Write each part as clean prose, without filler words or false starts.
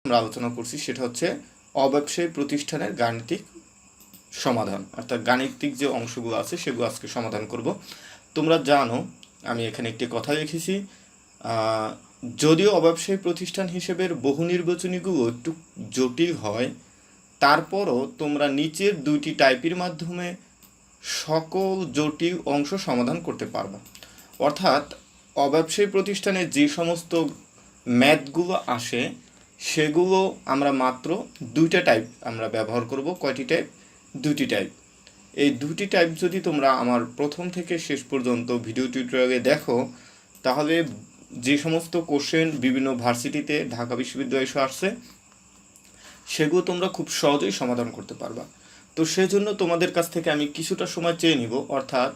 আমরা আলোচনা করছি সেটা হচ্ছে অব্যবসায়ী প্রতিষ্ঠানের গাণিতিক সমাধান, অর্থাৎ গাণিতিক যে অংশগুলো আছে সেগুলো আজকে সমাধান করব। তোমরা জানো আমি এখানে একটি কথা লিখেছি, যদিও অব্যবসায়ী প্রতিষ্ঠান হিসেবে বহু নির্বাচনীগুলো একটু জটিল হয়, তারপরও তোমরা নিচের দুইটি টাইপের মাধ্যমে সকল জটিল অংশ সমাধান করতে পারবা। অর্থাৎ অব্যবসায়ী প্রতিষ্ঠানে যে সমস্ত ম্যাথগুলো আসে সেগুলো আমরা মাত্র দুইটা টাইপ আমরা ব্যবহার করব। কয়টি টাইপ? দুটি টাইপ। এই দুটি টাইপ যদি তোমরা আমার প্রথম থেকে শেষ পর্যন্ত ভিডিও টিউটোরিয়ালে দেখো, তাহলে যে সমস্ত কোশ্চেন বিভিন্ন ভার্সিটিতে ঢাকা বিশ্ববিদ্যালয়ে এসে আসছে সেগুলো তোমরা খুব সহজেই সমাধান করতে পারবা। তো সেজন্য তোমাদের কাছ থেকে আমি কিছুটা সময় চেয়ে নিব, অর্থাৎ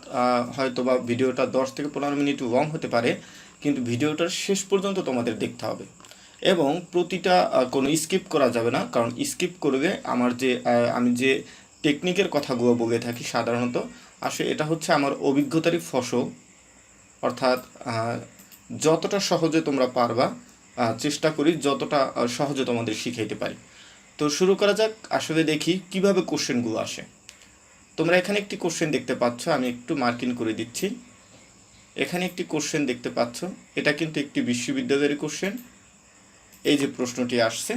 হয়তো বা ভিডিওটা 10 থেকে 15 মিনিট লং হতে পারে, কিন্তু ভিডিওটার শেষ পর্যন্ত তোমাদের দেখতে হবে এবং প্রতিটা কোনো স্কিপ করা যাবে না, কারণ স্কিপ করলে আমি যে টেকনিকের কথাগুলো বলে থাকি সাধারণত, আসলে এটা হচ্ছে আমার অভিজ্ঞতারই ফসল। অর্থাৎ যতটা সহজে তোমরা পারবা চেষ্টা করি যতটা সহজে তোমাদের শিখাইতে পারি। তো শুরু করা যাক। আসলে দেখি কিভাবে কোশ্চেনগুলো আসে। তোমরা এখানে একটি কোশ্চেন দেখতে পাচ্ছ, আমি একটু মার্কিং করে দিচ্ছি। এখানে একটি কোশ্চেন দেখতে পাচ্ছ, এটা কিন্তু একটি বিশ্ববিদ্যালয়ের কোশ্চেন। এই যে প্রশ্নটি আসছে,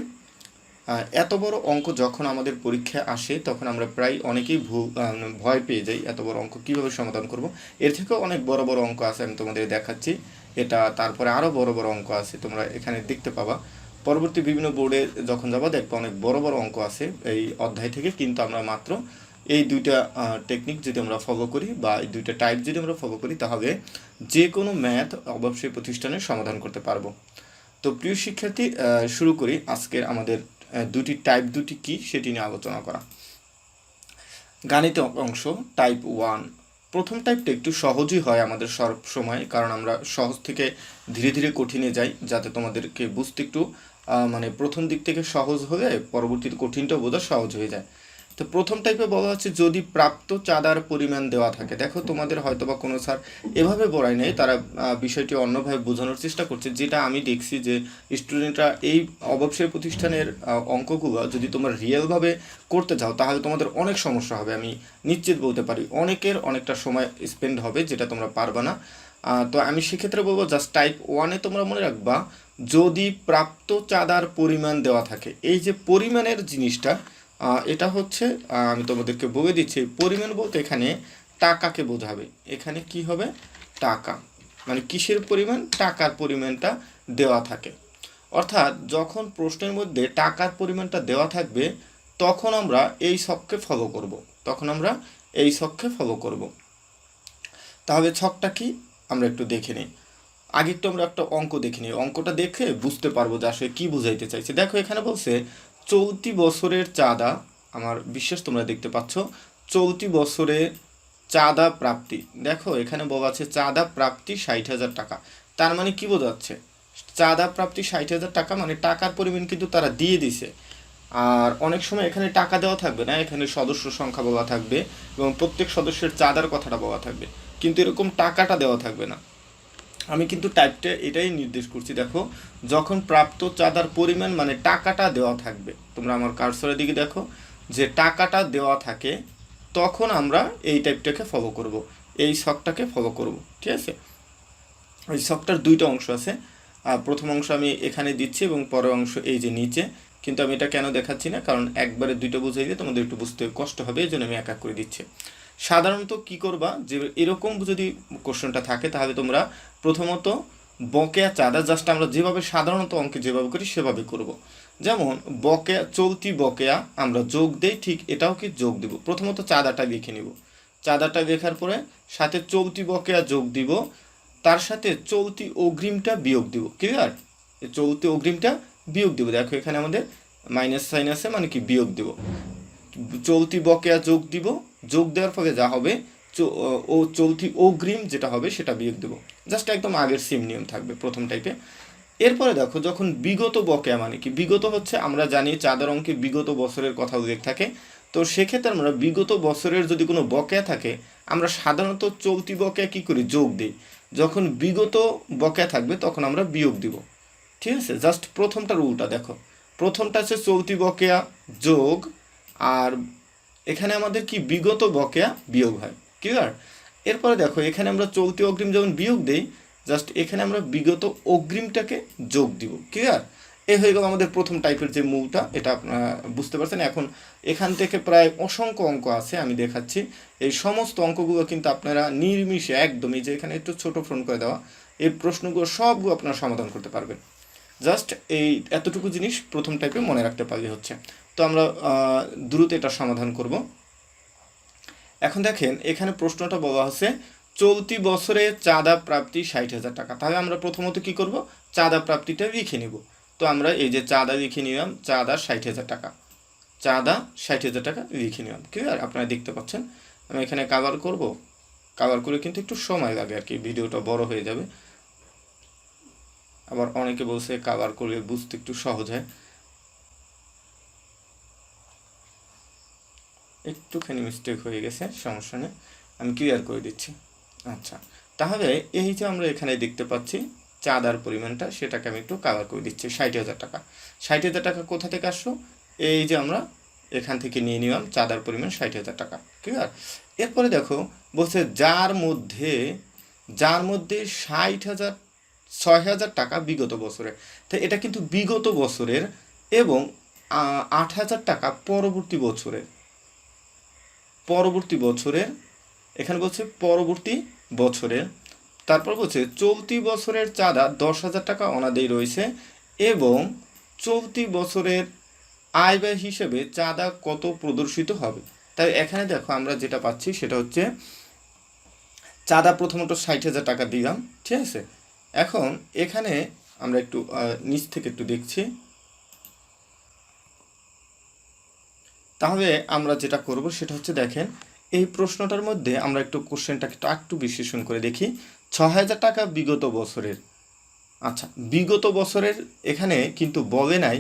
এত বড় অঙ্ক যখন আমাদের পরীক্ষায় আসে তখন আমরা প্রায় অনেকেই ভয় পেয়ে যাই, এত বড় অঙ্ক কীভাবে সমাধান করব। এর থেকেও অনেক বড় বড় অঙ্ক আছে, আমি তোমাদের দেখাচ্ছি এটা। তারপরে আরও বড় বড় অঙ্ক আছে, তোমরা এখানে দেখতে পাবা। পরবর্তী বিভিন্ন বোর্ডে যখন যাবা দেখবা অনেক বড় বড় অঙ্ক আছে এই অধ্যায় থেকে, কিন্তু আমরা মাত্র এই দুইটা টেকনিক যদি আমরা ফলো করি বা এই দুইটা টাইপ যদি আমরা ফলো করি, তাহলে যে কোনো ম্যাথ অবশ্যই প্রতিষ্ঠানে সমাধান করতে পারবো। তো প্রিয় শিক্ষার্থী, শুরু করি আজকের আমাদের দুটি টাইপ দুটি কি সেটি নিয়ে আলোচনা করা। গাণিতিক অংশ টাইপ 1। প্রথম টাইপটা একটু সহজই হয় আমাদের সব সময়, কারণ আমরা সহজ থেকে ধীরে ধীরে কঠিনে যাই, যাতে তোমাদেরকে বুঝতে একটু প্রথম দিক থেকে সহজ হলে পরবর্তীতে কঠিনটাও বোঝা সহজ হয়ে যায়। তো প্রথম টাইপে বলা হচ্ছে যদি প্রাপ্ত চাঁদার পরিমাণ দেওয়া থাকে। দেখো তোমাদের হয়তো বা কোনো স্যার এভাবে বলাই নেই, তারা বিষয়টি অন্যভাবে বোঝানোর চেষ্টা করছে। যেটা আমি দেখছি যে স্টুডেন্টরা এই অব্যবসায়ী প্রতিষ্ঠানের অঙ্কগুলো যদি তোমরা রিয়েলভাবে করতে চাও তাহলে তোমাদের অনেক সমস্যা হবে, আমি নিশ্চিত বলতে পারি। অনেকের অনেকটা সময় স্পেন্ড হবে, যেটা তোমরা পারবে না। তো আমি সেক্ষেত্রে বলবো জাস্ট টাইপ 1-এ তোমরা মনে রাখবা যদি প্রাপ্ত চাঁদার পরিমাণ দেওয়া থাকে। এই যে পরিমাণের জিনিসটা, এটা হচ্ছে আমি তোমাদেরকে বলে দিচ্ছি, পরিমাণ বলতে এখানে টাকাকে বোঝাবে। এখানে কি হবে? টাকা। মানে কিসের পরিমাণ? টাকার পরিমাণটা দেওয়া থাকে। অর্থাৎ যখন প্রশ্নের মধ্যে টাকার পরিমাণটা দেওয়া থাকবে তখন আমরা এই ছককে ফলো করব। তাহলে ছকটা কি আমরা একটু দেখে নিই। আগে একটু আমরা একটা অঙ্ক দেখে নিই, অঙ্কটা দেখে বুঝতে পারবো যে আসলে কী বুঝাইতে চাইছে। দেখো এখানে বলছে চলতি বছরের চাঁদা, আমার বিশ্বাস তোমরা দেখতে পাচ্ছ, চলতি বছরে চাঁদা প্রাপ্তি। দেখো এখানে বলা আছে চাঁদা প্রাপ্তি 60,000 টাকা। তার মানে কি বোঝাচ্ছে? চাঁদা প্রাপ্তি 60,000 টাকা, মানে টাকার পরিমাণ কিন্তু তারা দিয়ে দিছে। আর অনেক সময় এখানে টাকা দেওয়া থাকবে না, এখানে সদস্য সংখ্যা বলা থাকবে এবং প্রত্যেক সদস্যের চাঁদার কথাটা বলা থাকবে, কিন্তু এরকম টাকাটা দেওয়া থাকবে না। আমি কিন্তু টাইপটা এটাই নির্দেশ করছি। দেখো যখন প্রাপ্ত চাঁদার পরিমাণ মানে টাকাটা দেওয়া থাকবে, তোমরা আমার কার্সরের দিকে দেখো যে টাকাটা দেওয়া থাকে, তখন আমরা এই টাইপটাকে ফলো করব, এই ছকটাকে ফলো করব। ঠিক আছে? এই ছকটার দুইটা অংশ আছে, প্রথম অংশ আমি এখানে দিচ্ছি এবং পরের অংশ এই যে নিচে। কিন্তু আমি এটা কেন দেখাচ্ছি না, কারণ একবারে দুইটা বুঝাইলে তোমাদের একটু বুঝতে কষ্ট হবে, এই জন্য আমি এক এক করে দিচ্ছি। সাধারণত কি করবা, যে এরকম যদি কোশ্চেনটা থাকে তাহলে তোমরা প্রথমত বকেয়া চাঁদা জাস্ট আমরা যেভাবে সাধারণত অঙ্কে যেভাবে করি সেভাবে করব। যেমন বকেয়া, চলতি বকেয়া আমরা যোগ দেই, ঠিক এটাও কি যোগ দিব। প্রথমত চাঁদাটা লিখে নিব, চাঁদাটা লেখার পরে সাথে চলতি বকেয়া যোগ দিব, তার সাথে চলতি অগ্রিমটা বিয়োগ দিব। ক্লিয়ার? চলতি অগ্রিমটা বিয়োগ দিব। দেখো এখানে আমাদের মাইনাস সাইন আছে, মানে কি বিয়োগ দিব। চলতি বকেয়া যোগ দিব, যোগ দেওয়ার ফলে যা হবে ও চলতি অগ্রিম যেটা হবে সেটা বিয়োগ দেব। জাস্ট একদম আগের সেম নিয়ম থাকবে প্রথম টাইপে। এরপরে দেখো যখন বিগত বকেয়া, মানে কি বিগত হচ্ছে আমরা জানি চাঁদার অঙ্কে বিগত বছরের কথা উল্লেখ থাকে। তো সেক্ষেত্রে আমরা বিগত বছরের যদি কোনো বকেয়া থাকে আমরা সাধারণত চলতি বকেয়া কী করি? যোগ দিই। যখন বিগত বকেয়া থাকবে তখন আমরা বিয়োগ দিব। ঠিক আছে? জাস্ট প্রথমটার উল্টা। দেখো প্রথমটা আছে চলতি বকেয়া যোগ, আর এখানে আমাদের কি বিগত বকেয়া বিয়োগ হয়, ক্লিয়ার। এরপরে দেখো এখানে আমরা চলতি অগ্রিম যেমন বিয়োগ দেই, জাস্ট এখানে আমরা বিগত অগ্রিমটাকে যোগ দিব, ক্লিয়ার। এ হয়ে গেল আমাদের প্রথম টাইপের যে মূলটা, এটা আপনারা বুঝতে পারছেন। এখন এখান থেকে প্রায় অসংখ্য অঙ্ক আছে, আমি দেখাচ্ছি। এই সমস্ত অঙ্কগুলো কিন্তু আপনারা নির্মিষে একদমই, যে এখানে একটু ছোট ফোন করে দেওয়া, এই প্রশ্নগুলো সবগুলো আপনারা সমাধান করতে পারবেন। জাস্ট এই এতটুকু জিনিস প্রথম টাইপে মনে রাখতে পারলে হচ্ছে। তো আমরা দ্রুত এটা সমাধান করব। এখন দেখেন এখানে প্রশ্নটা বলা হচ্ছে চলতি বছরে চাঁদা প্রাপ্তি 60,000 টাকা। তাহলে আমরা প্রথমত কি করব, চাঁদা প্রাপ্তিটা লিখে নিব। তো আমরা এই যে চাঁদা লিখে নিলাম, চাঁদা 60,000 টাকা, চাঁদা 60,000 টাকা লিখে নিলাম, ক্লিয়ার। আপনারা দেখতে পাচ্ছেন আমি এখানে কাভার করব, কাভার করে কিন্তু একটু সময় লাগে আর কি, ভিডিওটা বড় হয়ে যাবে। আবার অনেকে বলছে কাভার করলে বুঝতে একটু সহজ হয়, একটুখানি মিস্টেক হয়ে গেছে, সমস্যা নেই, আমি ক্লিয়ার করে দিচ্ছি। আচ্ছা, তাহলে এই যে আমরা এখানে দেখতে পাচ্ছি চাঁদার পরিমাণটা, সেটাকে আমি একটু কাভার করে দিচ্ছি। 60,000 টাকা, 60,000 টাকা কোথা থেকে আসলো, এই যে আমরা এখান থেকে নিয়ে নিলাম চাঁদার পরিমাণ 60,000 টাকা, ক্লিয়ার। এরপরে দেখো বলছে যার মধ্যে 6,000 টাকা বিগত বছরের, তো এটা কিন্তু বিগত বছরের, এবং 8,000 টাকা পরবর্তী বছরের, এখানে বলছে পরবর্তী বছরের। তারপর বলছে চলতি বছরের চাঁদা 10,000 টাকা অনাদায়ী রয়েছে, এবং চলতি বছরের আয় ব্যয় হিসেবে চাঁদা কত প্রদর্শিত হবে। তাই এখানে দেখো আমরা যেটা পাচ্ছি সেটা হচ্ছে চাঁদা প্রথমত 60,000 টাকা দিলাম, ঠিক আছে। এখন এখানে আমরা একটু নিচ থেকে একটু দেখছি, তাহলে আমরা যেটা করব সেটা হচ্ছে দেখেন এই প্রশ্নটার মধ্যে আমরা একটু কোশ্চেনটাকে একটু বিশ্লেষণ করে দেখি। 6,000 টাকা বিগত বছরের, আচ্ছা বিগত বছরের এখানে কিন্তু বলে নাই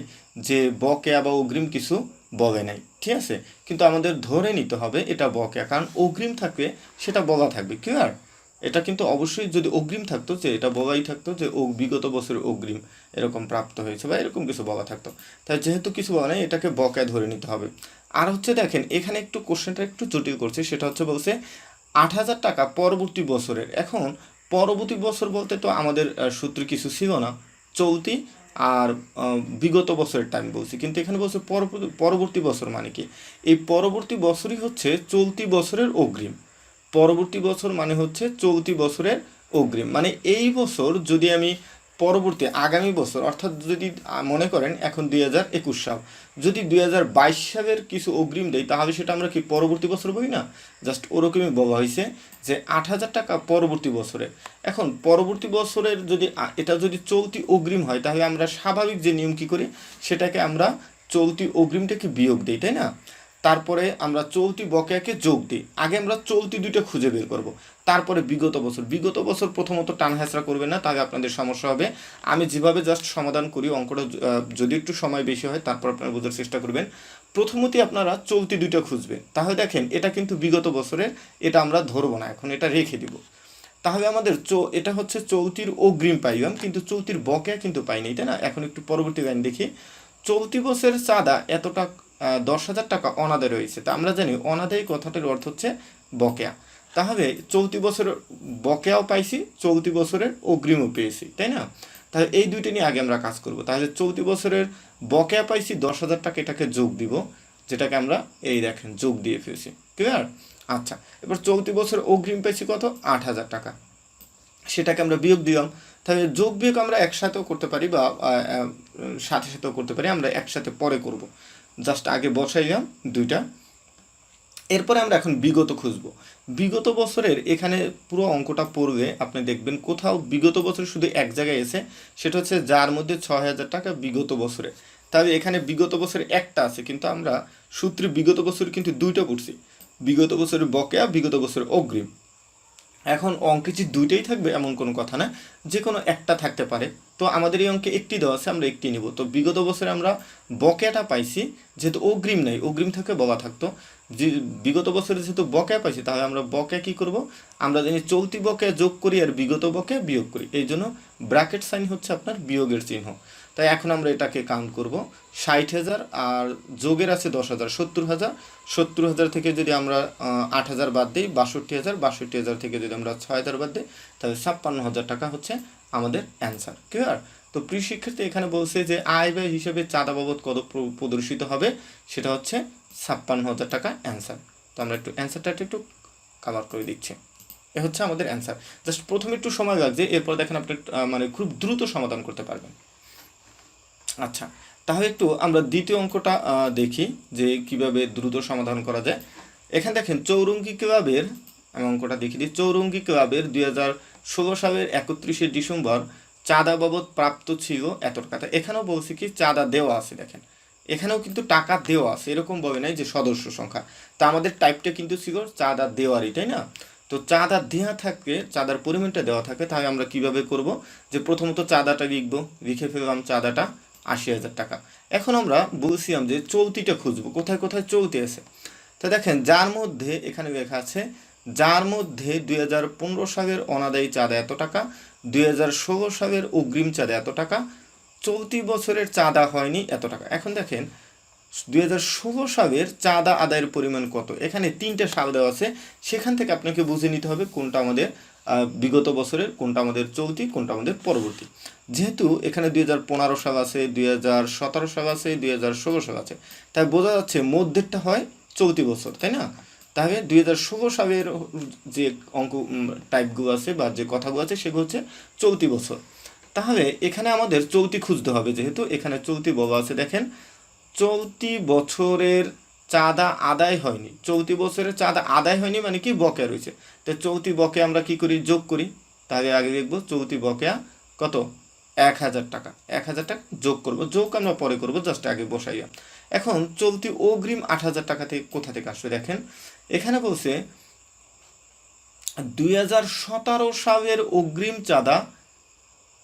যে বকেয়া বা অগ্রিম কিছু বলে নাই, ঠিক আছে। কিন্তু আমাদের ধরে নিতে হবে এটা বকেয়া, কারণ অগ্রিম থাকলে সেটা বলা থাকবে, ক্লিয়ার। এটা কিন্তু অবশ্যই যদি অগ্রিম থাকতো, যে এটা বলাই থাকতো যে বিগত বছরের অগ্রিম এরকম প্রাপ্ত হয়েছে বা এরকম কিছু বলা থাকতো। তাই যেহেতু কিছু বলা নেই, এটাকে বকেয়া ধরে নিতে হবে। আর হচ্ছে দেখেন এখানে একটু কোশ্চেনটা একটু জটিল করছে, সেটা হচ্ছে বলছে 8,000 টাকা পরবর্তী বছরের। এখন পরবর্তী বছর বলতে তো আমাদের সূত্রে কিছু ছিল না, চলতি আর বিগত বছরের টাইম বলছি, কিন্তু এখানে বলছে পরবর্তী বছর মানে কি, এই পরবর্তী বছরই হচ্ছে চলতি বছরের অগ্রিম। পরবর্তী বছর মানে হচ্ছে চলতি বছরের অগ্রিম, মানে এই বছর যদি আমি পরবর্তী আগামী বছর, অর্থাৎ যদি মনে করেন এখন 2021 সাল, যদি 2022 সালের কিছু অগ্রিম দেয়, তাহলে সেটা আমরা কি পরবর্তী বছর বলি না, জাস্ট ওরকমই বলা হয়েছে যে 8,000 টাকা পরবর্তী বছরে। এখন পরবর্তী বছরের যদি এটা যদি চলতি অগ্রিম হয়, তাহলে আমরা স্বাভাবিক যে নিয়ম কী করি, সেটাকে আমরা চলতি অগ্রিমটাকে বিয়োগ দিই, তাই না। তারপরে আমরা চলতি বকেয়াকে যোগ দিই, আগে আমরা চলতি দুইটা খুঁজে বের করব, তারপরে বিগত বছর প্রথমত টান হেঁচড়া করবেন না, তাহলে আপনাদের সমস্যা হবে। আমি যেভাবে জাস্ট সমাধান করি অঙ্কটা, যদি একটু সময় বেশি হয় তারপর আপনারা বোঝার চেষ্টা করবেন। প্রথমতই আপনারা চলতি দুইটা খুঁজবেন, তাহলে দেখেন এটা কিন্তু বিগত বছরের, এটা আমরা ধরবো না, এখন এটা রেখে দিব। তাহলে আমাদের এটা হচ্ছে চলতির অগ্রিম পাইলাম, কিন্তু চলতির বকেয়া কিন্তু পাইনি, তাই না। এখন একটু পরবর্তী লাইন দেখি, চলতি বছরের চাঁদা এতটা 10,000 টাকা অনাদায় রয়েছে। তা আমরা জানি অনাদায়ী কথাটার অর্থ হচ্ছে বকেয়া, তাহলে চলতি বছরের বকেয়াও পাইছি, চলতি বছরের অগ্রিমও পেয়েছি, তাই না। তাহলে এই দুইটা নিয়ে আগে আমরা কাজ করব। তাহলে চলতি বছরের বকেয়া পাইছি 10,000 টাকা, এটাকে যোগ দিব, যেটাকে আমরা এই দেখেন যোগ দিয়ে ফেলছি, ক্লিয়ার। আচ্ছা, এবার চলতি বছরের অগ্রিম পেয়েছি কত, 8,000 টাকা, সেটাকে আমরা বিয়োগ দিলাম। তাহলে যোগ বিয়োগ আমরা একসাথেও করতে পারি বা সাথে সাথেও করতে পারি, আমরা একসাথে পরে করব, জাস্ট আগে বসাইলাম দুইটা। এরপরে আমরা এখন বিগত খুঁজব। বিগত বছরের এখানে পুরো অঙ্কটা পড়বে, আপনি দেখবেন কোথাও বিগত বছর শুধু এক জায়গায় এসে, সেটা হচ্ছে যার মধ্যে 6,000 টাকা বিগত বছরে। তাহলে এখানে বিগত বছরে একটা আছে, কিন্তু আমরা সূত্রে বিগত বছর কিন্তু দুইটা পড়ছি, বিগত বছরের বকেয়া, বিগত বছরের অগ্রিম। এখন অঙ্কে যে দুইটাই থাকবে এমন কোনো কথা না, যে কোনো একটা থাকতে পারে। তো আমাদের এই অঙ্কে একটি দেওয়া আছে, আমরা একটি নিব। তো বিগত বছরে আমরা বকেয়াটা পাইছি, যেহেতু অগ্রিম নাই, অগ্রিম থেকে বলা থাকতো, যে বিগত বছরে যেহেতু বকেয়া পাইছি, তাহলে আমরা বকেয়া কী করব, আমরা জানি চলতি বকেয়া যোগ করি আর বিগত বকেয়া বিয়োগ করি, এই জন্য ব্র্যাকেট সাইন হচ্ছে আপনার বিয়োগের চিহ্ন। তাই এখন আমরা এটাকে কাউন্ট করব 60,000 আর যোগের আছে 10,000, 70,000। 70,000 থেকে যদি আমরা 8,000 বাদ দিই 62,000, 62,000 থেকে যদি আমরা 6,000 বাদ দিই তাহলে 56,000 টাকা হচ্ছে আমাদের অ্যান্সার। ক্লিয়ার? তো প্রিয় শিক্ষার্থী এখানে বলছে যে আয় ব্যয় হিসেবে চাঁদা বাবদ কত প্রদর্শিত হবে, সেটা হচ্ছে 56,000 টাকা অ্যান্সার। তো আমরা একটু অ্যান্সারটা একটু কাভার করে দিচ্ছি। এ হচ্ছে আমাদের অ্যান্সার। জাস্ট প্রথমে একটু সময় লাগছে, এরপর দেখেন আপনি মানে খুব দ্রুত সমাধান করতে পারবেন। আচ্ছা, তাহলে একটু আমরা দ্বিতীয় অঙ্কটা দেখি যে কিভাবে দ্রুত সমাধান করা যায়। এখানে দেখেন চৌরঙ্গি ক্লাবের, আমি অঙ্কটা দেখিয়ে দিই। চৌরঙ্গি ক্লাবের 2016 সালের 31শে ডিসেম্বর চাঁদা বাবদ প্রাপ্ত ছিল এত টাকা। এখানেও বলছি কি চাঁদা দেওয়া আছে, দেখেন এখানেও কিন্তু টাকা দেওয়া আছে, এরকম বলে নাই যে সদস্য সংখ্যা। তা আমাদের টাইপটা কিন্তু ছিল চাঁদা দেওয়ারই, তাই না? তো চাঁদা দেওয়া থাকে, চাঁদার পরিমাণটা দেওয়া থাকে, তাহলে আমরা কিভাবে করব যে প্রথমত চাঁদাটা লিখবো, লিখে ফেললাম চাঁদাটা 80,000 টাকা। এখন আমরা বলছিলাম যে চলতিটা খুঁজবো, কোথায় কোথায় চলতি আছে। তো দেখেন যার মধ্যে এখানে লেখা আছে, যার মধ্যে 2015 সালের অনাদায়ী চাঁদা এত টাকা, 2016 সালের অগ্রিম চাঁদা এত টাকা, চলতি বছরের চাঁদা হয়নি এত টাকা। এখন দেখেন 2016 সালের চাঁদা আদায়ের পরিমাণ কত, এখানে 3টে সাল দেওয়া আছে, সেখান থেকে আপনাকে বুঝে নিতে হবে কোনটা আমাদের বিগত বছরের, কোনটা আমাদের চলতি, কোনটা আমাদের পরবর্তী। যেহেতু এখানে 2015 সাল আছে, 2017 সাল আছে, 2016 সাল আছে, তাই বোঝা যাচ্ছে মধ্যেরটা হয় চলতি বছর, তাই না? তাহলে 2016 সালের যে অঙ্ক টাইপগুলো আছে বা যে কথাগুলো আছে সেগুলো হচ্ছে চলতি বছর। তাহলে এখানে আমাদের চলতি খুঁজতে হবে, যেহেতু এখানে চলতি বলা আছে। দেখেন চলতি বছরের চাঁদা আদায় হয়নি, চলতি বছরের চাঁদা আদায় হয়নি মানে কি বকেয়া রয়েছে। তো চলতি বকেয়া আমরা কি করি, যোগ করি। তাহলে আগে দেখবো চলতি বকেয়া কত, 1,000 টাকা। 1,000 টাকা যোগ করব, যোগ আমরা পরে করব, জাস্ট আগে বসাইয়া। এখন চলতি অগ্রিম 8,000 টাকা থেকে কোথা থেকে আসবে, দেখেন এখানে বলছে 2017 সালের অগ্রিম চাঁদা,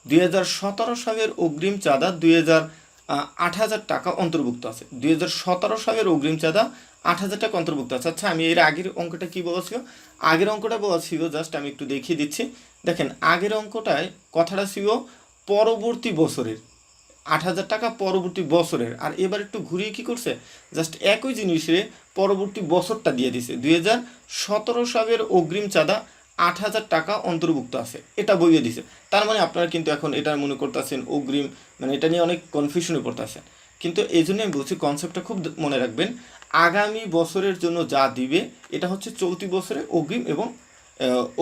2017 সালের অগ্রিম চাঁদা 8,000 টাকা অন্তর্ভুক্ত আছে। 2017 সালের অগ্রিম চাঁদা 8,000 টাকা অন্তর্ভুক্ত আছে। আচ্ছা, আমি এর আগের অঙ্কটা কি বলেছিল, আগের অঙ্কটা বলা ছিল, জাস্ট আমি একটু দেখিয়ে দিচ্ছি। দেখেন আগের অঙ্কটায় কথাটা ছিল পরবর্তী বছরের, 8,000 টাকা পরবর্তী বছরের। আর এবার একটু ঘুরিয়ে কি করছে, জাস্ট একই জিনিসে পরবর্তী বছরটা দিয়ে দিছে। 2017 সালের অগ্রিম চাঁদা 8,000 টাকা অন্তর্ভুক্ত আছে, এটা বইয়ে দিছে। তার মানে আপনারা কিন্তু এখন এটা মনে করতেছেন অগ্রিম, মানে এটা নিয়ে অনেক কনফিউশনে পড়তেছেন। কিন্তু এই জন্য আমি বলছি কনসেপ্টটা খুব মনে রাখবেন, আগামী বছরের জন্য যা দিবে এটা হচ্ছে চলতি বছরে অগ্রিম এবং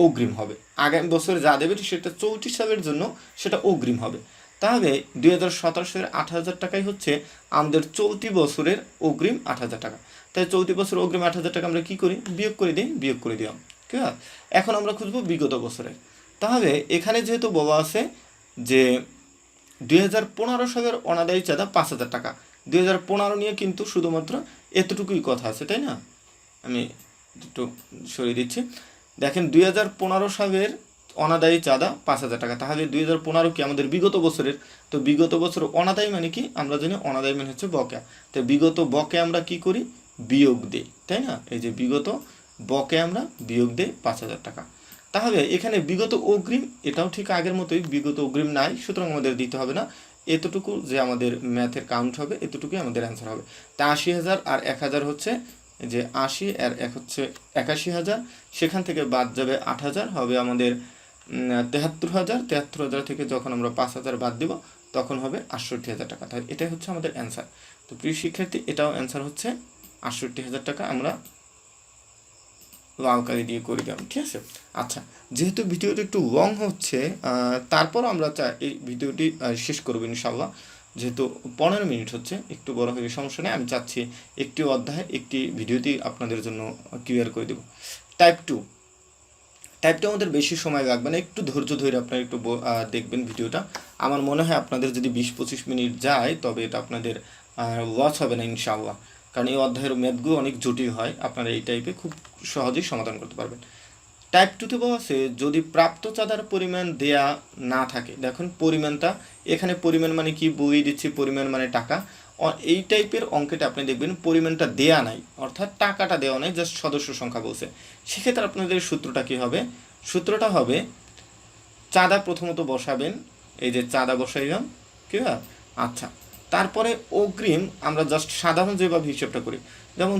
অগ্রিম হবে। আগামী বছরে যা দেবে সেটা চলতি সালের জন্য সেটা অগ্রিম হবে। তাহলে 2017 সালের 8,000 টাকাই হচ্ছে আমাদের চলতি বছরের অগ্রিম 8,000 টাকা। তাই চলতি বছরের অগ্রিম 8,000 টাকা আমরা কী করি, বিয়োগ করে দিই, বিয়োগ করে দিলাম। ঠিক আছে, এখন আমরা খুঁজবো বিগত বছরের। তাহলে এখানে যেহেতু বলা আছে যে 2015 সালের অনাদায়ী চাঁদা 5,000 টাকা, 2015 নিয়ে কিন্তু শুধুমাত্র এতটুকুই কথা আছে, তাই না? আমি একটু সরিয়ে দিচ্ছি। দেখেন 2015 সালের অনাদায়ী চাঁদা 5,000 টাকা, তাহলে 2015 কি আমাদের বিগত বছরের। তো বিগত বছর অনাদায়ী মানে কি, আমরা জানি অনাদায়ী মানে হচ্ছে বকেয়া। তো বিগত বকেয়া আমরা কি করি, বিয়োগ দিই, তাই না? এই যে বিগত বকেয়া আমরা বিয়োগ দিই 5,000 টাকা। তাহলে এখানে বিগত অগ্রিম, এটাও ঠিক আগের মতোই, বিগত অগ্রিম নাই, সুতরাং আমাদের দিতে হবে না। এতটুকু যে আমাদের ম্যাথের কাউন্ট হবে, এতটুকুই আমাদের অ্যান্সার হবে। তা 80,000 আর 1,000 হচ্ছে যে 80 আর 1 হচ্ছে 81,000, সেখান থেকে বাদ যাবে 8,000, হবে আমাদের 73,000। 73,000 থেকে যখন আমরা 5,000 বাদ দিব তখন হবে 68,000 টাকা। তাই এটাই হচ্ছে আমাদের অ্যান্সার। তো প্রিয় শিক্ষার্থী, এটাও অ্যান্সার হচ্ছে 68,000 টাকা। আমরা লাল কালি দিয়ে করে দিলাম, ঠিক আছে। আচ্ছা, যেহেতু ভিডিওটি একটু লং হচ্ছে, তারপর আমরা এই ভিডিওটি শেষ করবো ইনশাল্লাহ। যেহেতু 15 মিনিট হচ্ছে, একটু বড় হয়ে সমস্যা নেই। আমি চাচ্ছি একটি অধ্যায় একটি ভিডিওটি আপনাদের জন্য ক্লিয়ার করে দেব। টাইপটা আমাদের বেশি সময় লাগবে না, একটু ধৈর্য ধরে আপনারা একটু দেখবেন ভিডিওটা। আমার মনে হয় আপনাদের যদি 20-25 মিনিট যায় তবে এটা আপনাদের লস হবে না ইনশাআল্লাহ, কারণ এই অধ্যায়ের ম্যাথগুলো অনেক জটিল হয়, আপনারা এই টাইপে খুব সহজেই সমাধান করতে পারবেন। টাইপ 2তে বলা আছে যদি প্রাপ্ত চাঁদার পরিমাণ দেয়া না থাকে। দেখুন পরিমাণটা, এখানে পরিমাণ মানে কি বই দিচ্ছি, পরিমাণ মানে টাকা। এই টাইপের অঙ্কেটা আপনি দেখবেন পরিমাণটা দেয়া নাই, অর্থাৎ টাকাটা দেওয়া নাই, জাস্ট সদস্য সংখ্যা বলছে। সেক্ষেত্রে আপনাদের সূত্রটা কী হবে, সূত্রটা হবে চাঁদা প্রথমত বসাবেন, এই যে চাঁদা বসাইলাম, কি না, আচ্ছা, তারপরে অগ্রিম আমরা জাস্ট সাধারণ যেভাবে হিসাবটা করি, যেমন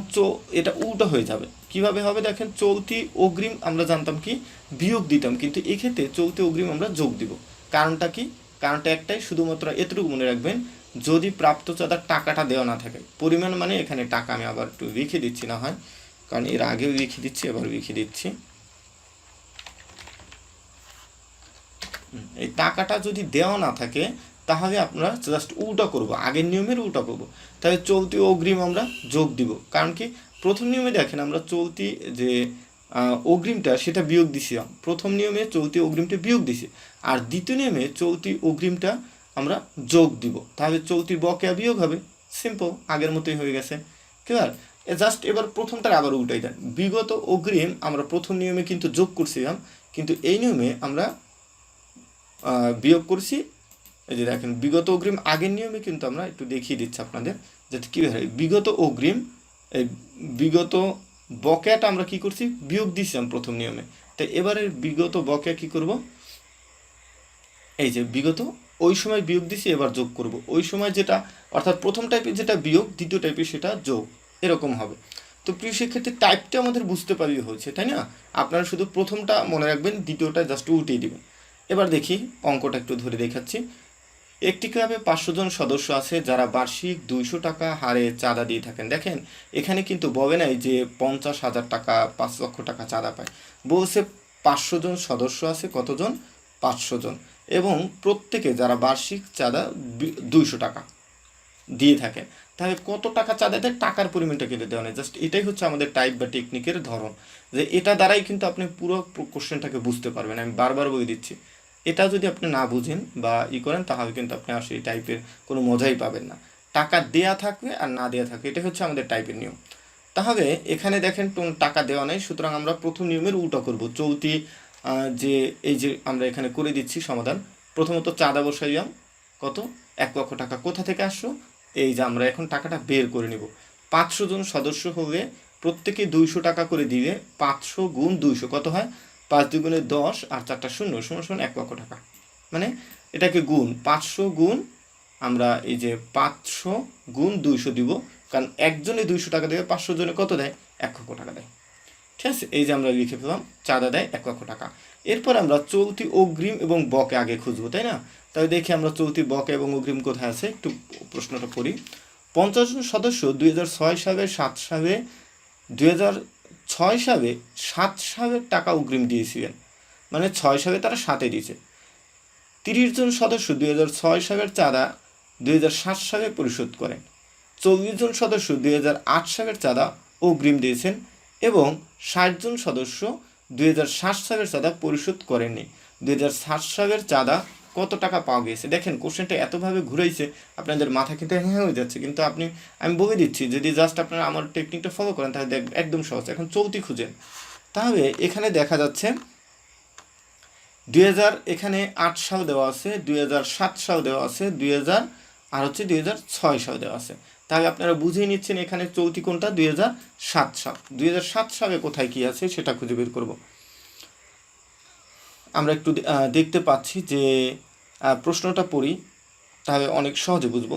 এটা উল্টো হয়ে যাবে। কিভাবে হবে দেখেন, চলতি অগ্রিম আমরা জানতাম কি বিয়োগ দিতাম, কিন্তু এক্ষেত্রে চলতি অগ্রিম আমরা যোগ দিব। কারণটা কি? কারণটা একটাই, শুধুমাত্র এতটুকু মনে রাখবেন, যদি প্রাপ্ত চাঁদার টাকাটা দেওয়া না থাকে, পরিমাণ মানে এখানে টাকা আমি আবার একটু লিখে দিচ্ছি না হয়, কারণ এর আগেও লিখে দিচ্ছি, এবার লিখে দিচ্ছি। এই টাকাটা যদি দেওয়া না থাকে তাহলে আমরা জাস্ট উল্টা করব, আগের নিয়মের উল্টা করব। তাহলে চলতি অগ্রিম আমরা যোগ দিব। কারণ কি, প্রথম নিয়মে দেখেন আমরা চলতি যে অগ্রিমটা সেটা বিয়োগ দিছিলাম, প্রথম নিয়মে চলতি অগ্রিমটা বিয়োগ দিছি, আর দ্বিতীয় নিয়মে চলতি অগ্রিমটা আমরা যোগ দিব। তাহলে চলতির বকেয়া বিয়োগ হবে, সিম্পল, আগের মতোই হয়ে গেছে। ক্লিয়ার? জাস্ট এবার প্রথমটার আবার উল্টাই দেন, বিগত অগ্রিম আমরা প্রথম নিয়মে কিন্তু যোগ করছিলাম, কিন্তু এই নিয়মে আমরা বিয়োগ করছি। এই যে দেখেন, বিগত অগ্রিম আগের নিয়মে কিন্তু আমরা একটু দেখিয়ে দিচ্ছি আপনাদের, যাতে কী হয়। বিগত অগ্রিম, এই বিগত বকেয়াটা আমরা কি করছি, বিয়োগ দিছিলাম প্রথম নিয়মে। তাই এবারে বিগত বকেয়া কি করব, এই যে বিগত ওই সময় বিয়োগ দিছি, এবার যোগ করব ওই সময় যেটা, অর্থাৎ প্রথম টাইপের যেটা বিয়োগ, দ্বিতীয় টাইপের সেটা যোগ, এরকম হবে। তো প্রিয় শিক্ষার্থী, টাইপটা আমাদের বুঝতে পারলেই হয়েছে, তাই না? আপনারা শুধু প্রথমটা মনে রাখবেন, দ্বিতীয়টা জাস্ট উল্টিয়ে দিবেন। এবার দেখি অঙ্কটা একটু ধরে দেখাচ্ছি। একটি ক্লাবে 500 জন সদস্য আছে যারা বার্ষিক 200 টাকা হারে চাঁদা দিয়ে থাকেন। দেখেন, এখানে কিন্তু বলে নাই যে 50,000 টাকা 5 লক্ষ টাকা চাঁদা পায়, বলছে 500 জন সদস্য আছে, কতজন? 500 জন, এবং প্রত্যেকে যারা বার্ষিক চাঁদা 200 টাকা দিয়ে থাকেন। তাহলে কত টাকা চাঁদা দেয়, টাকার পরিমাণটা কিন্তু দেওয়া নেই, জাস্ট এটাই হচ্ছে আমাদের টাইপ বা টেকনিকের ধরন, যে এটা দ্বারাই কিন্তু আপনি পুরো কোশ্চেনটাকে বুঝতে পারবেন। আমি বারবার বলে দিচ্ছি, এটা যদি আপনি না বুঝেন বা করেন, তাহলে কিন্তু আপনি আসলে এই টাইপের কোনো মজাই পাবেন না। টাকা দেয়া থাকবে আর না দেয়া থাকবে, এটা হচ্ছে আমাদের টাইপের নিয়ম। তাহলে এখানে দেখেন টাকা দেওয়া নেই, সুতরাং আমরা প্রথম নিয়মের উল্টা করব। চলতি যে এই যে আমরা এখানে করে দিচ্ছি সমাধান, প্রথমত চাঁদা বসাইলাম কত, 1 লক্ষ টাকা। কোথা থেকে আসলো, এই যে আমরা এখন টাকাটা বের করে নিব। 500 জন সদস্য হলে প্রত্যেকে 200 টাকা করে দিলে 500 গুণ 200 কত হয়, 5 দুগুণে 10 আর 4টা 0 সমান 1 লক্ষ টাকা। মানে এটাকে গুণ 500 গুণ, আমরা এই যে 500 গুণ 200 দিব, কারণ একজনে 200 টাকা দেবে, 500 জনে কত দেয়, 1 লক্ষ টাকা দেয়। ঠিক আছে, এই যে আমরা লিখে ফেলাম, চাঁদা দেয় 1 লক্ষ টাকা। এরপর আমরা চলতি অগ্রিম এবং বকে আগে খুঁজবো, তাই না? তাই দেখি আমরা চলতি বকে এবং অগ্রিম কোথায় আছে, একটু প্রশ্নটা পড়ি। 50 জন সদস্য 2006 সালে 7 সালে 2006 সালে 7 সালের টাকা অগ্রিম দিয়েছিলেন, মানে 6 সালে তারা 7-এ দিয়েছে। 30 জন সদস্য 2006 সালের চাঁদা 2007 সালে পরিশোধ করেন। 40 জন সদস্য 2008 সালের চাঁদা অগ্রিম দিয়েছেন, এবং 60 জন সদস্য 2007 সালের চাঁদা পরিশোধ করেননি। 2007 সালের চাঁদা কত টাকা পাওয়া গিয়েছে? দেখেন, কোশ্চেনটা এতভাবে ঘুরাইছে, আপনাদের মাথা কিন্তু হ্যাঁ হয়ে যাচ্ছে, কিন্তু আমি বলে দিচ্ছি, যদি জাস্ট আপনারা আমার টেকনিকটা ফলো করেন তাহলে একদম সহজ। এখন চলতি খুঁজেন, তাহলে এখানে দেখা যাচ্ছে 2000, এখানে 8 সাল দেওয়া আছে, 2007 সাল দেওয়া আছে, 2000 আর হচ্ছে 2006 সাল দেওয়া আছে। তাহলে আপনারা বুঝেই নিচ্ছেন এখানে চলতি কোনটা, 2007 সাল। 2007 সালে কোথায় কি আছে সেটা খুঁজে বের করব। আমরা একটু দেখতে পাচ্ছি যে প্রশ্নটা পড়ি, তাহলে অনেক সহজে বুঝবো।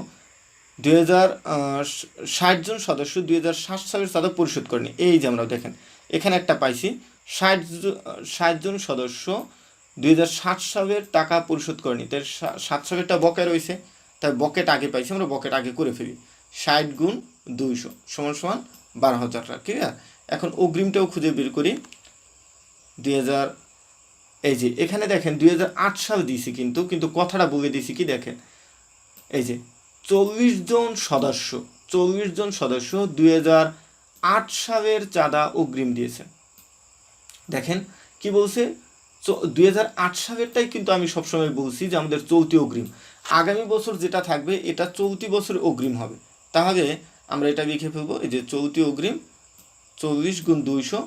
60 জন সদস্য 2007 সালের চাঁদা পরিশোধ করেনি, এই যে আমরা দেখেন এখানে একটা পাইছি, 60 জন সদস্য 2007 সালের টাকা পরিশোধ করেনি, তাই 7 সালেরটা বকে রয়েছে, তাই বকেট আগে পাইছি, আমরা বকেট আগে করে ফেলি। 60 গুণ 200 সমান 12,000 টাকা। ক্লিয়ার? এখন অগ্রিমটাও খুঁজে বের করি। 2000, এই যে এখানে দেখেন 2008 সাল দিয়েছি, কিন্তু কথাটা বলে দিয়েছি কি দেখেন, এই যে 40 জন সদস্য 2008 সালের চাঁদা অগ্রিম দিয়েছে। দেখেন কি বলছে, 2008 সালেরটাই কিন্তু আমি সবসময় বলছি যে আমাদের চলতি অগ্রিম, আগামী বছর যেটা থাকবে এটা চলতি বছরের অগ্রিম হবে। তাহলে আমরা এটা লিখে ফেলবো, এই যে চলতি অগ্রিম 40 গুণ 200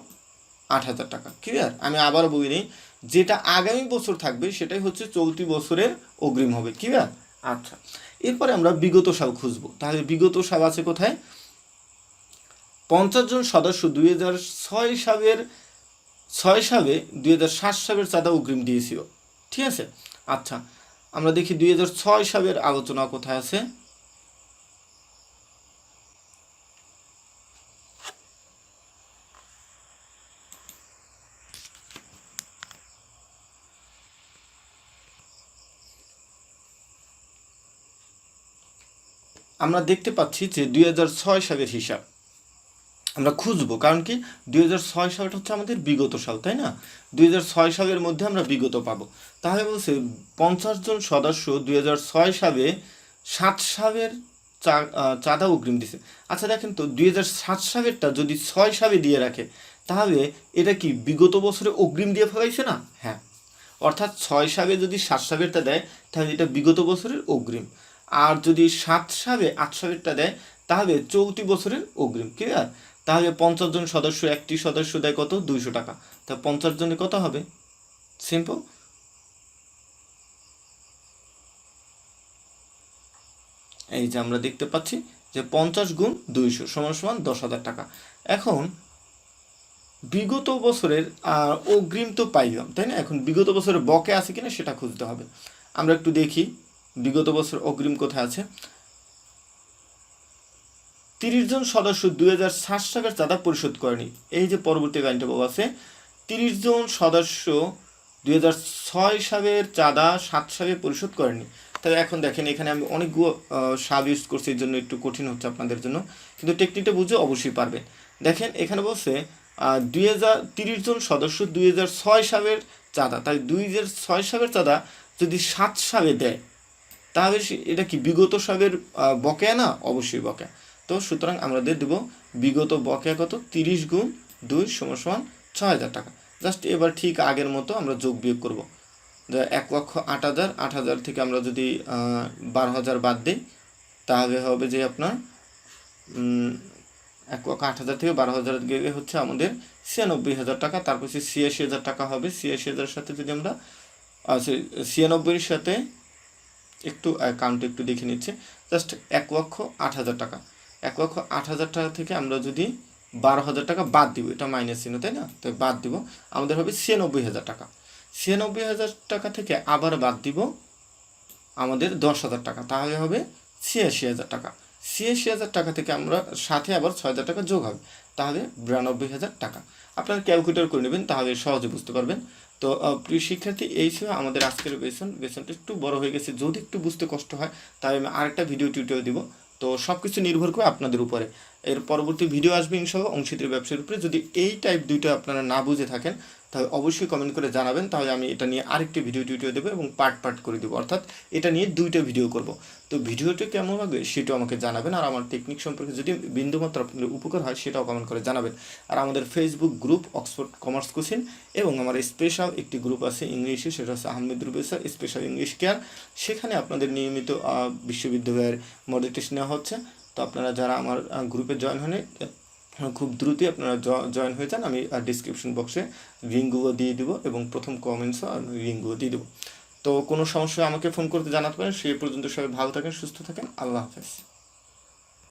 8,000 টাকা। ক্লিয়ার? আমি আবারও বলি নিই, যেটা আগামী বছর থাকবে সেটাই হচ্ছে চলতি বছরের অগ্রিম হবে। ক্লিয়ার? আচ্ছা, এরপরে আমরা বিগত সাল খুঁজবো। তাহলে বিগত সাল আছে কোথায়, 50 জন সদস্য 2006 সালে 2007 সালের চাঁদা অগ্রিম দিয়েছিল। ঠিক আছে? আচ্ছা, আমরা দেখি 2006 সালের আলোচনা কোথায় আছে। আমরা দেখতে পাচ্ছি যে 2006 সালের হিসাব আমরা খুঁজবো, কারণ কি 2006 সালটা হচ্ছে আমাদের বিগত সাল, তাই না? 2006 সালের মধ্যে আমরা বিগত পাবো। তাহলে বলছে 50 জন সদস্য 2006 সালে 7 সালের চাঁদা অগ্রিম দিছে। আচ্ছা দেখেন তো 2007 সালেরটা যদি 6 সালে দিয়ে রাখে, তাহলে এটা কি বিগত বছরে অগ্রিম দিয়ে ফেলাইছে না? হ্যাঁ, অর্থাৎ 6 সালে যদি 7 সালেরটা দেয় তাহলে এটা বিগত বছরের অগ্রিম, আর যদি 7 সালে 8 সালেরটা দেয় তাহলে চলতি বছরের অগ্রিম। ক্লিয়ার? তাহলে 50 জন সদস্য, একটি সদস্য দেয় কত? 200 টাকা। তা 50 জনে কত হবে? সিম্পল, এই যে আমরা দেখতে পাচ্ছি যে 50 গুণ 200 সমান সমান 10,000 টাকা। এখন বিগত বছরের অগ্রিম তো পাইলাম, তাই না? এখন বিগত বছরের বকে আছে কিনা সেটা খুঁজতে হবে। আমরা একটু দেখি বিগত বছর অগ্রিম কোথায় আছে। 30 জন সদস্য 2007 সালের চাঁদা পরিশোধ করেনি। এই যে পরবর্তী লাইনটা বলা আছে, 30 জন সদস্য 2006 সালের চাঁদা 7 সালে পরিশোধ করেনি। তাহলে এখন দেখেন এখানে আমি অনেকগুলো সাব ইউজ করছি, এর জন্য একটু কঠিন হচ্ছে আপনাদের জন্য, কিন্তু টেকনিকটা বুঝে অবশ্যই পারবেন। দেখেন এখানে বলছে 30 জন সদস্য 2006 সালের চাঁদা, তাই 2006 সালের চাঁদা যদি 7 সালে দেয় তাহলে এটা কি বিগত সালের বকেয়া না? অবশ্যই বকেয়া। তো সুতরাং আমাদের দেব বিগত বকেয়া কত? 30 গুণ 2 সমান সমান 6,000 টাকা। জাস্ট এবার ঠিক আগের মতো আমরা যোগ বিয়োগ করব। 1,08,000, 8,000 থেকে আমরা যদি 12,000 বাদ দিই তাহলে হবে যে আপনার 1,08,000 থেকে 12,000 গেলে হচ্ছে আমাদের 96,000 টাকা। তারপর 86,000 টাকা হবে। 86,000 সাথে যদি আমরা 96 সাথে একটু অ্যাকাউন্ট একটু দেখে নিচ্ছে, জাস্ট 1,08,000 টাকা। 1,08,000 টাকা থেকে আমরা যদি 12,000 টাকা বাদ দিব, এটা মাইনাস চিহ্ন, তাই না? তো বাদ দিব, আমাদের হবে 96,000 টাকা। 96,000 টাকা থেকে আবার বাদ দিব আমাদের 10,000 টাকা, তাহলে হবে 86,000 টাকা। 86,000 টাকা থেকে আমরা সাথে আবার 6,000 টাকা যোগ হবে, তাহলে 92,000 টাকা। আপনারা ক্যালকুলেটর করে নেবেন, তাহলে সহজে বুঝতে পারবেন। তো প্রিয় শিক্ষার্থী, এই ছিল আমাদের আজকের বেসনটা একটু বড় হয়ে গেছে, যদি একটু বুঝতে কষ্ট হয় তাহলে আমি আরেকটা ভিডিও টিউটোরিয়াল দিব। তো সব কিছু নির্ভর করে আপনাদের উপরে। এর পরবর্তী ভিডিও আসবে ইনশাআল্লাহ অংশীদারি ব্যবসার উপরে। যদি এই টাইপ দুইটা আপনারা না বুঝে থাকেন তাহলে অবশ্যই কমেন্ট করে জানাবেন, তাহলে আমি এটা নিয়ে আরেকটি ভিডিও টিউটোরিয়াল দেবো এবং পার্ট করে দেবো, অর্থাৎ এটা নিয়ে 2টা ভিডিও করব। তো ভিডিওটি কেমন লাগবে সেটাও আমাকে জানাবেন, আর আমার টেকনিক সম্পর্কে যদি বিন্দুমাত্র আপনাদের উপকার হয় সেটাও কমেন্ট করে জানাবেন। আর আমাদের Facebook group Oxford commerce coaching এবং আমার স্পেশাল একটি গ্রুপ আছে ইংলিশে, সেটা হচ্ছে আহমেদ রুবেসা স্পেশাল ইংলিশ কেয়ার। সেখানে আপনাদের নিয়মিত বিশ্ববিদ্যালয়ের মডেল টেস্ট নেওয়া হচ্ছে। তো আপনারা যারা আমার গ্রুপে জয়েন হন খুব দ্রুতই আপনারা জয়েন হয়ে যান। আমি ডিসক্রিপশন বক্সে লিঙ্কগুলো দিয়ে দিব এবং প্রথম কমেন্টসও লিঙ্কগুলো দিয়ে দেবো। তো কোনো সমস্যা আমাকে ফোন করতে জানাতে পারেন। সেই পর্যন্ত সবাই ভালো থাকেন, সুস্থ থাকেন। আল্লাহ হাফেজ।